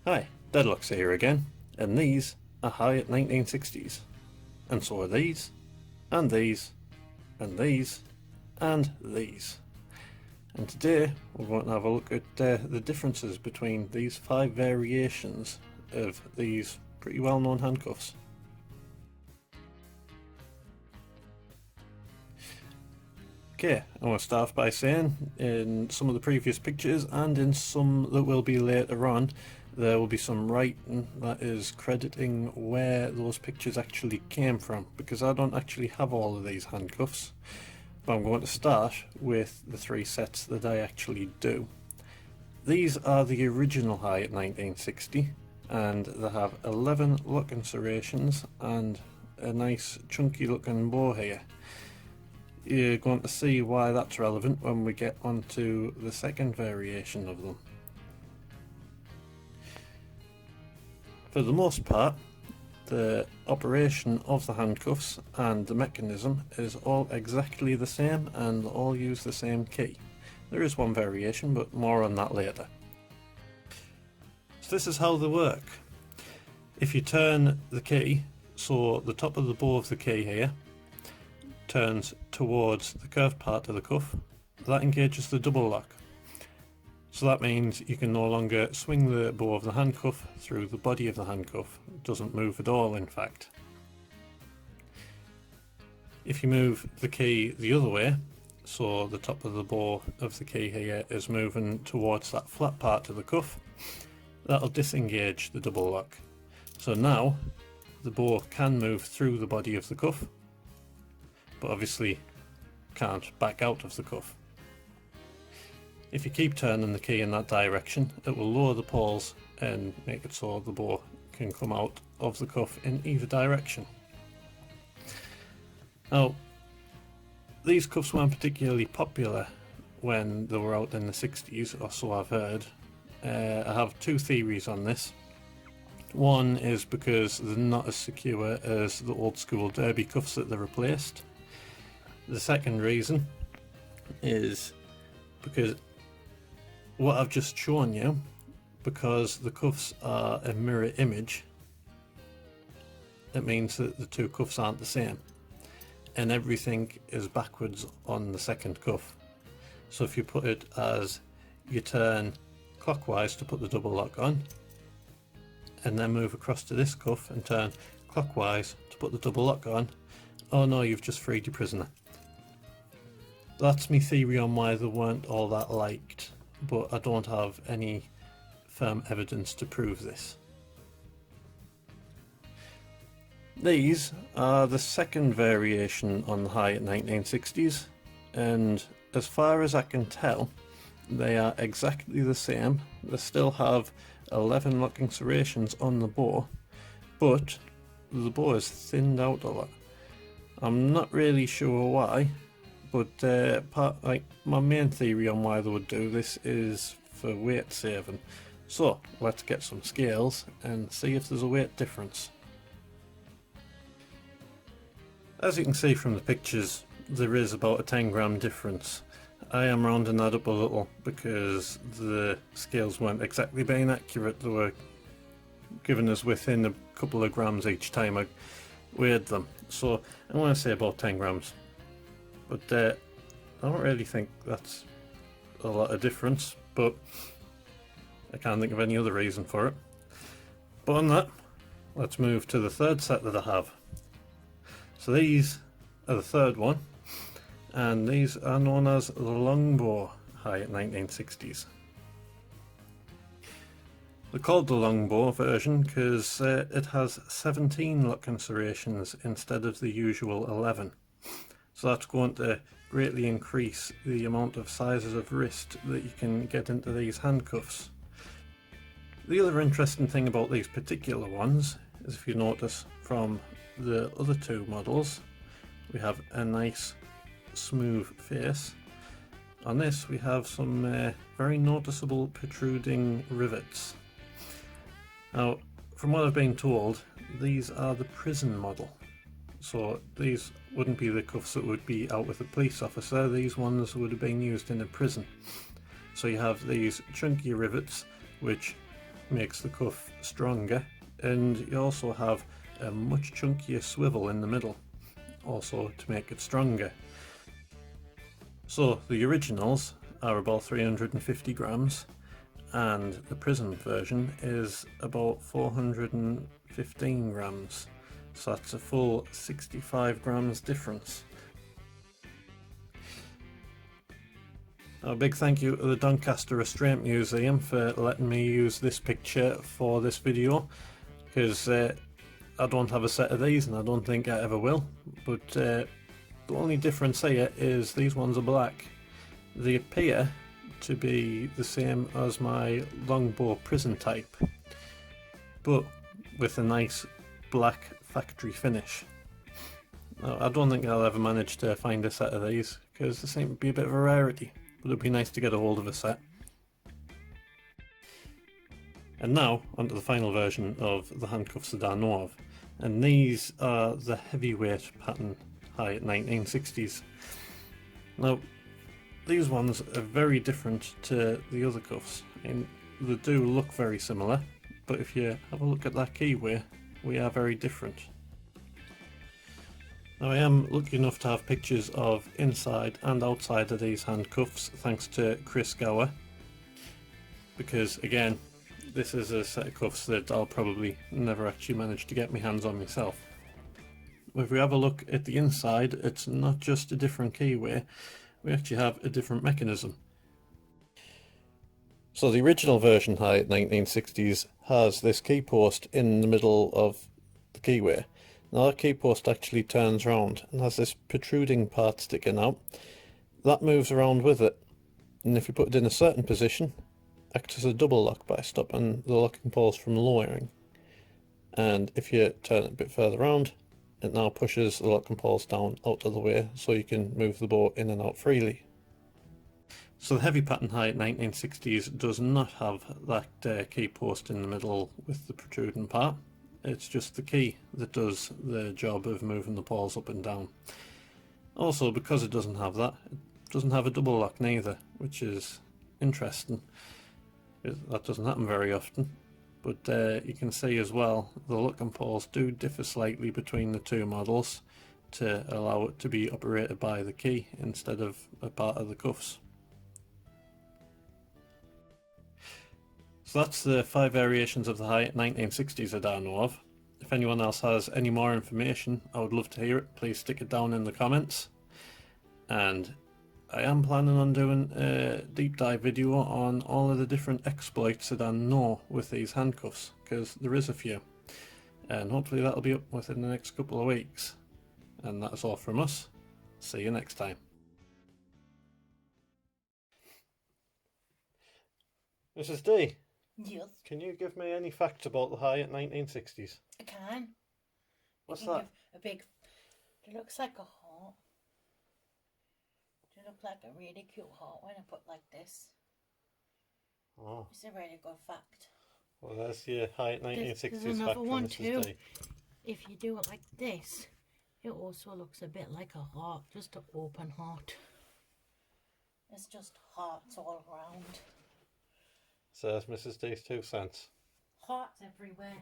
Hi, Deadlocks here again, and these are HIATT 1960s. And so are these, and these, and these, and these. And today we're going to have a look at the differences between these 5 variations of these pretty well known handcuffs. Okay, I want to start off by saying in some of the previous pictures and in some that will be later on, there will be some writing that is crediting where those pictures actually came from, because I don't actually have all of these handcuffs. But I'm going to start with the 3 sets that I actually do. These are the original HIATT 1960, and they have 11 locking serrations and a nice chunky looking bow here. You're going to see why that's relevant when we get onto the second variation of them. For the most part, the operation of the handcuffs and the mechanism is all exactly the same and all use the same key. There is one variation, but more on that later. So this is how they work. If you turn the key, so the top of the bow of the key here turns towards the curved part of the cuff, that engages the double lock. So that means you can no longer swing the bow of the handcuff through the body of the handcuff. It doesn't move at all, in fact. If you move the key the other way, so the top of the bow of the key here is moving towards that flat part of the cuff, that'll disengage the double lock. So now the bow can move through the body of the cuff, but obviously can't back out of the cuff. If you keep turning the key in that direction, it will lower the pulls and make it so the bow can come out of the cuff in either direction. Now, these cuffs weren't particularly popular when they were out in the 60s, or so I've heard. I have 2 theories on this. One is because they're not as secure as the old school derby cuffs that they replaced. The second reason is because what I've just shown you, because the cuffs are a mirror image, it means that the 2 cuffs aren't the same, and everything is backwards on the second cuff. So if you put it as you turn clockwise to put the double lock on, and then move across to this cuff and turn clockwise to put the double lock on, oh no, you've just freed your prisoner. That's my theory on why they weren't all that liked, but I don't have any firm evidence to prove this. These are the second variation on the HIATT 1960s, and as far as I can tell, they are exactly the same. They still have 11 locking serrations on the bow, but the bow is thinned out a lot. I'm not really sure why, but my main theory on why they would do this is for weight saving. So let's get some scales and see if there's a weight difference. As you can see from the pictures, there is about a 10 gram difference. I am rounding that up a little because the scales weren't exactly being accurate. They were giving us within a couple of grams each time I weighed them. So I'm going to say about 10 grams. But I don't really think that's a lot of difference, but I can't think of any other reason for it. But on that, let's move to the third set that I have. So these are the third one, and these are known as the Longbow HIATT 1960s. They're called the Longbow version because it has 17 locking serrations instead of the usual 11. So that's going to greatly increase the amount of sizes of wrist that you can get into these handcuffs. The other interesting thing about these particular ones is, if you notice from the other 2 models, we have a nice smooth face. On this we have some very noticeable protruding rivets. Now, from what I've been told, these are the prison model. So these wouldn't be the cuffs that would be out with a police officer, these ones would have been used in a prison. So you have these chunky rivets which makes the cuff stronger, and you also have a much chunkier swivel in the middle, also to make it stronger. So the originals are about 350 grams, and the prison version is about 415 grams. So that's a full 65 grams difference. A big thank you to the Doncaster Restraint Museum for letting me use this picture for this video, because I don't have a set of these and I don't think I ever will, but the only difference here is these ones are black. They appear to be the same as my longbow prison type, but with a nice black factory finish. Now, I don't think I'll ever manage to find a set of these because they seem to be a bit of a rarity, but it'd be nice to get a hold of a set. And now onto the final version of the handcuffs that I know of, and these are the heavyweight pattern HIATT 1960s. Now these ones are very different to the other cuffs, and they do look very similar, but if you have a look at that keyway, we are very different. Now I am lucky enough to have pictures of inside and outside of these handcuffs thanks to Chris Gower, because again, this is a set of cuffs that I'll probably never actually manage to get my hands on myself. If we have a look at the inside, it's not just a different keyway, we actually have a different mechanism. So the original version HIATT 1960s has this key post in the middle of the keyway. Now that key post actually turns around and has this protruding part sticking out. That moves around with it, and if you put it in a certain position, acts as a double lock by stopping the locking pulls from lowering. And if you turn it a bit further around, it now pushes the locking pulls down out of the way so you can move the bow in and out freely. So the heavy pattern HIATT 1960s does not have that key post in the middle with the protruding part. It's just the key that does the job of moving the pulls up and down. Also, because it doesn't have that, it doesn't have a double lock neither, which is interesting. That doesn't happen very often. But you can see as well, the locking pulls do differ slightly between the two models to allow it to be operated by the key instead of a part of the cuffs. So that's the 5 variations of the HIATT 1960s that I know of. If anyone else has any more information, I would love to hear it. Please stick it down in the comments. And I am planning on doing a deep dive video on all of the different exploits that I know with these handcuffs, because there is a few. And hopefully that'll be up within the next couple of weeks. And that's all from us. See you next time. Mrs. D. Yes. Can you give me any facts about the HIATT 1960s? I can. What's I can that? give a big. It looks like a heart. It looks like a really cute heart when I put like this. Oh. It's a really good fact. Well, there's your HIATT 1960s There's another fact one from too. Mrs. D. If you do it like this, it also looks a bit like a heart, just an open heart. It's just hearts all around. So there's Mrs. D's 2 cents. Hearts everywhere.